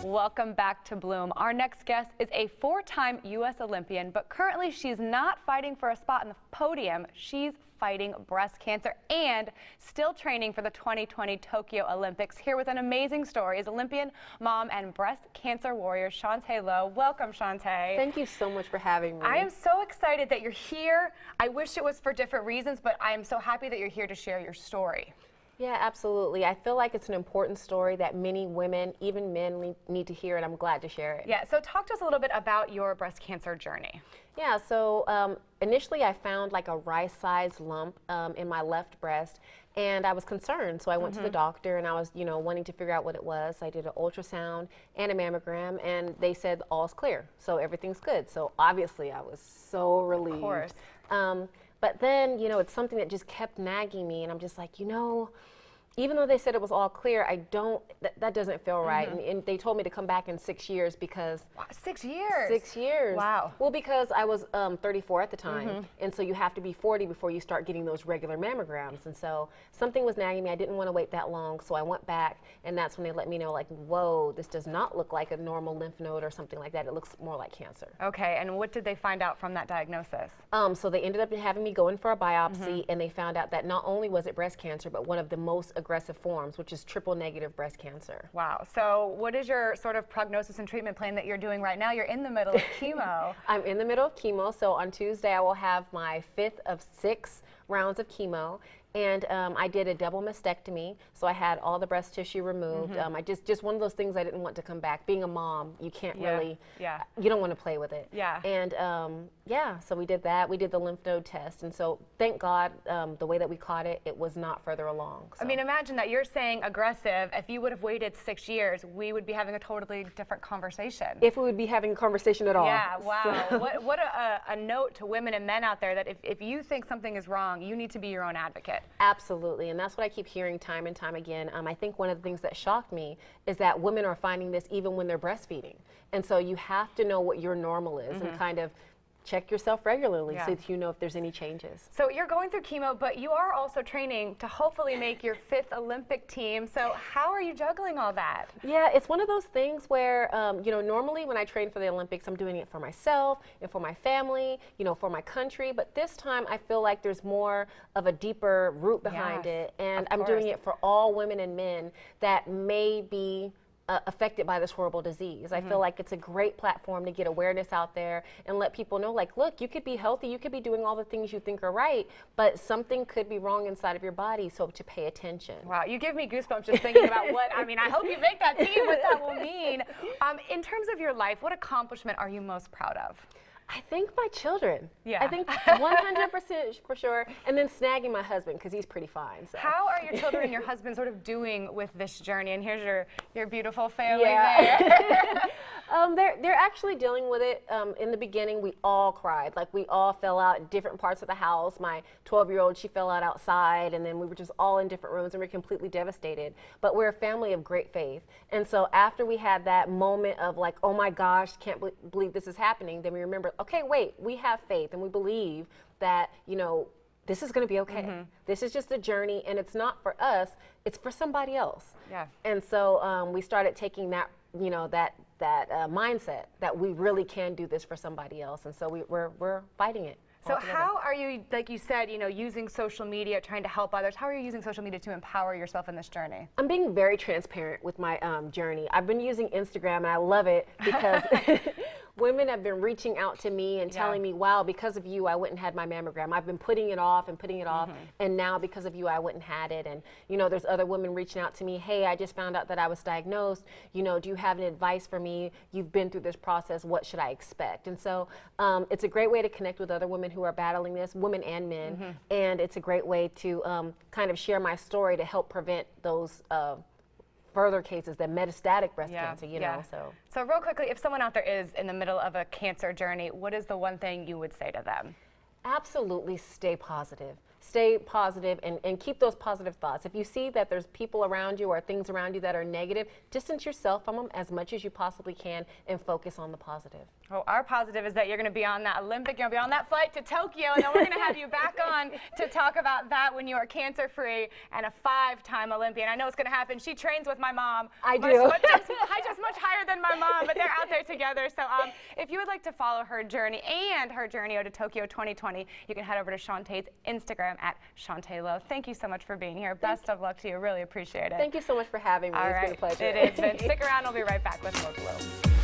Welcome back to Bloom. Our next guest is a four-time US Olympian, but currently she's not fighting for a spot in the podium. She's fighting breast cancer and still training for the 2020 Tokyo Olympics. Here with an amazing story is Olympian, mom, and breast cancer warrior Chaunte Lowe. Welcome, Chaunte. Thank you so much for having me. I am so excited that you're here. I wish it was for different reasons, but I am so happy that you're here to share your story. Yeah, absolutely. I feel like it's an important story that many women, even men, need to hear, and I'm glad to share it. Yeah, so talk to us a little bit about your breast cancer journey. Yeah, so initially I found like a rice-sized lump in my left breast, and I was concerned. So I went to the doctor, and I was, wanting to figure out what it was. I did an ultrasound and a mammogram, and they said all's clear, so everything's good. So obviously I was so relieved. Of course. But then, it's something that just kept nagging me, and I'm just like, even though they said it was all clear, that doesn't feel right. And they told me to come back in 6 years because... Wow, 6 years? 6 years. Wow. Well, because I was 34 at the time, and so you have to be 40 before you start getting those regular mammograms. And so something was nagging me. I didn't want to wait that long, so I went back, and that's when they let me know, like, whoa, this does not look like a normal lymph node or something like that. It looks more like cancer. Okay, and what did they find out from that diagnosis? So they ended up having me go in for a biopsy, and they found out that not only was it breast cancer, but one of the most aggressive forms, which is triple negative breast cancer. Wow. So what is your sort of prognosis and treatment plan that you're doing right now? You're in the middle of chemo. I'm in the middle of chemo. So on Tuesday, I will have my 5th of 6 rounds of chemo. And I did a double mastectomy, so I had all the breast tissue removed. I just one of those things I didn't want to come back. Being a mom, you can't really, you don't want to play with it. Yeah. And so we did that. We did the lymph node test, and so thank God the way that we caught it, it was not further along. So. I mean, imagine that you're saying aggressive. If you would have waited 6 years, we would be having a totally different conversation. If we would be having a conversation at all. Yeah. Wow. So. What a note to women and men out there that if you think something is wrong, you need to be your own advocate. Absolutely, and that's what I keep hearing time and time again. I think one of the things that shocked me is that women are finding this even when they're breastfeeding. And so you have to know what your normal is and kind of check yourself regularly so that you know if there's any changes. So you're going through chemo, but you are also training to hopefully make your 5th Olympic team. So how are you juggling all that? Yeah, it's one of those things where, normally when I train for the Olympics, I'm doing it for myself and for my family, for my country. But this time I feel like there's more of a deeper root behind it. And I'm doing it for all women and men that may be affected by this horrible disease. I feel like it's a great platform to get awareness out there and let people know, like, look, you could be healthy, you could be doing all the things you think are right, but something could be wrong inside of your body, so to pay attention. Wow, you give me goosebumps just thinking about I hope you make that team, what that will mean. In terms of your life, what accomplishment are you most proud of? I think my children. Yeah. I think 100% for sure. And then snagging my husband because he's pretty fine. So. How are your children and your husband sort of doing with this journey? And here's your beautiful family there. They're actually dealing with it. In the beginning, we all cried. Like, we all fell out in different parts of the house. My 12-year-old, she fell out outside, and then we were just all in different rooms, and we were completely devastated. But we're a family of great faith. And so after we had that moment of like, oh my gosh, can't believe this is happening, then we remember, okay, wait, we have faith, and we believe that, this is going to be okay. This is just a journey, and it's not for us, it's for somebody else. Yeah. And so we started taking that, that mindset that we really can do this for somebody else, and so we're fighting it. So how are you, like you said, using social media, trying to help others? How are you using social media to empower yourself in this journey? I'm being very transparent with my journey. I've been using Instagram, and I love it because women have been reaching out to me and telling me, wow, because of you, I went and had my mammogram. I've been putting it off, and now because of you, I went and had it. And, there's other women reaching out to me, hey, I just found out that I was diagnosed. Do you have any advice for me? You've been through this process. What should I expect? And so it's a great way to connect with other women who are battling this, women and men, and it's a great way to kind of share my story to help prevent those further cases, the metastatic breast cancer, know. So real quickly, if someone out there is in the middle of a cancer journey, what is the one thing you would say to them? Absolutely stay positive. Stay positive and keep those positive thoughts. If you see that there's people around you or things around you that are negative, distance yourself from them as much as you possibly can and focus on the positive. Well, our positive is that you're going to be on that Olympic, you're going to be on that flight to Tokyo, and then we're going to have you back on to talk about that when you are cancer-free and a 5-time Olympian. I know it's going to happen. She trains with my mom. I do. Just much higher than out there together. So if you would like to follow her journey and her journey to Tokyo 2020, you can head over to Chaunte's Instagram at Chaunte Lowe. Thank you so much for being here. Best of luck to you. Really appreciate it. Thank you so much for having me. It's been a pleasure. It is. Stick around. We'll be right back with more Bloom.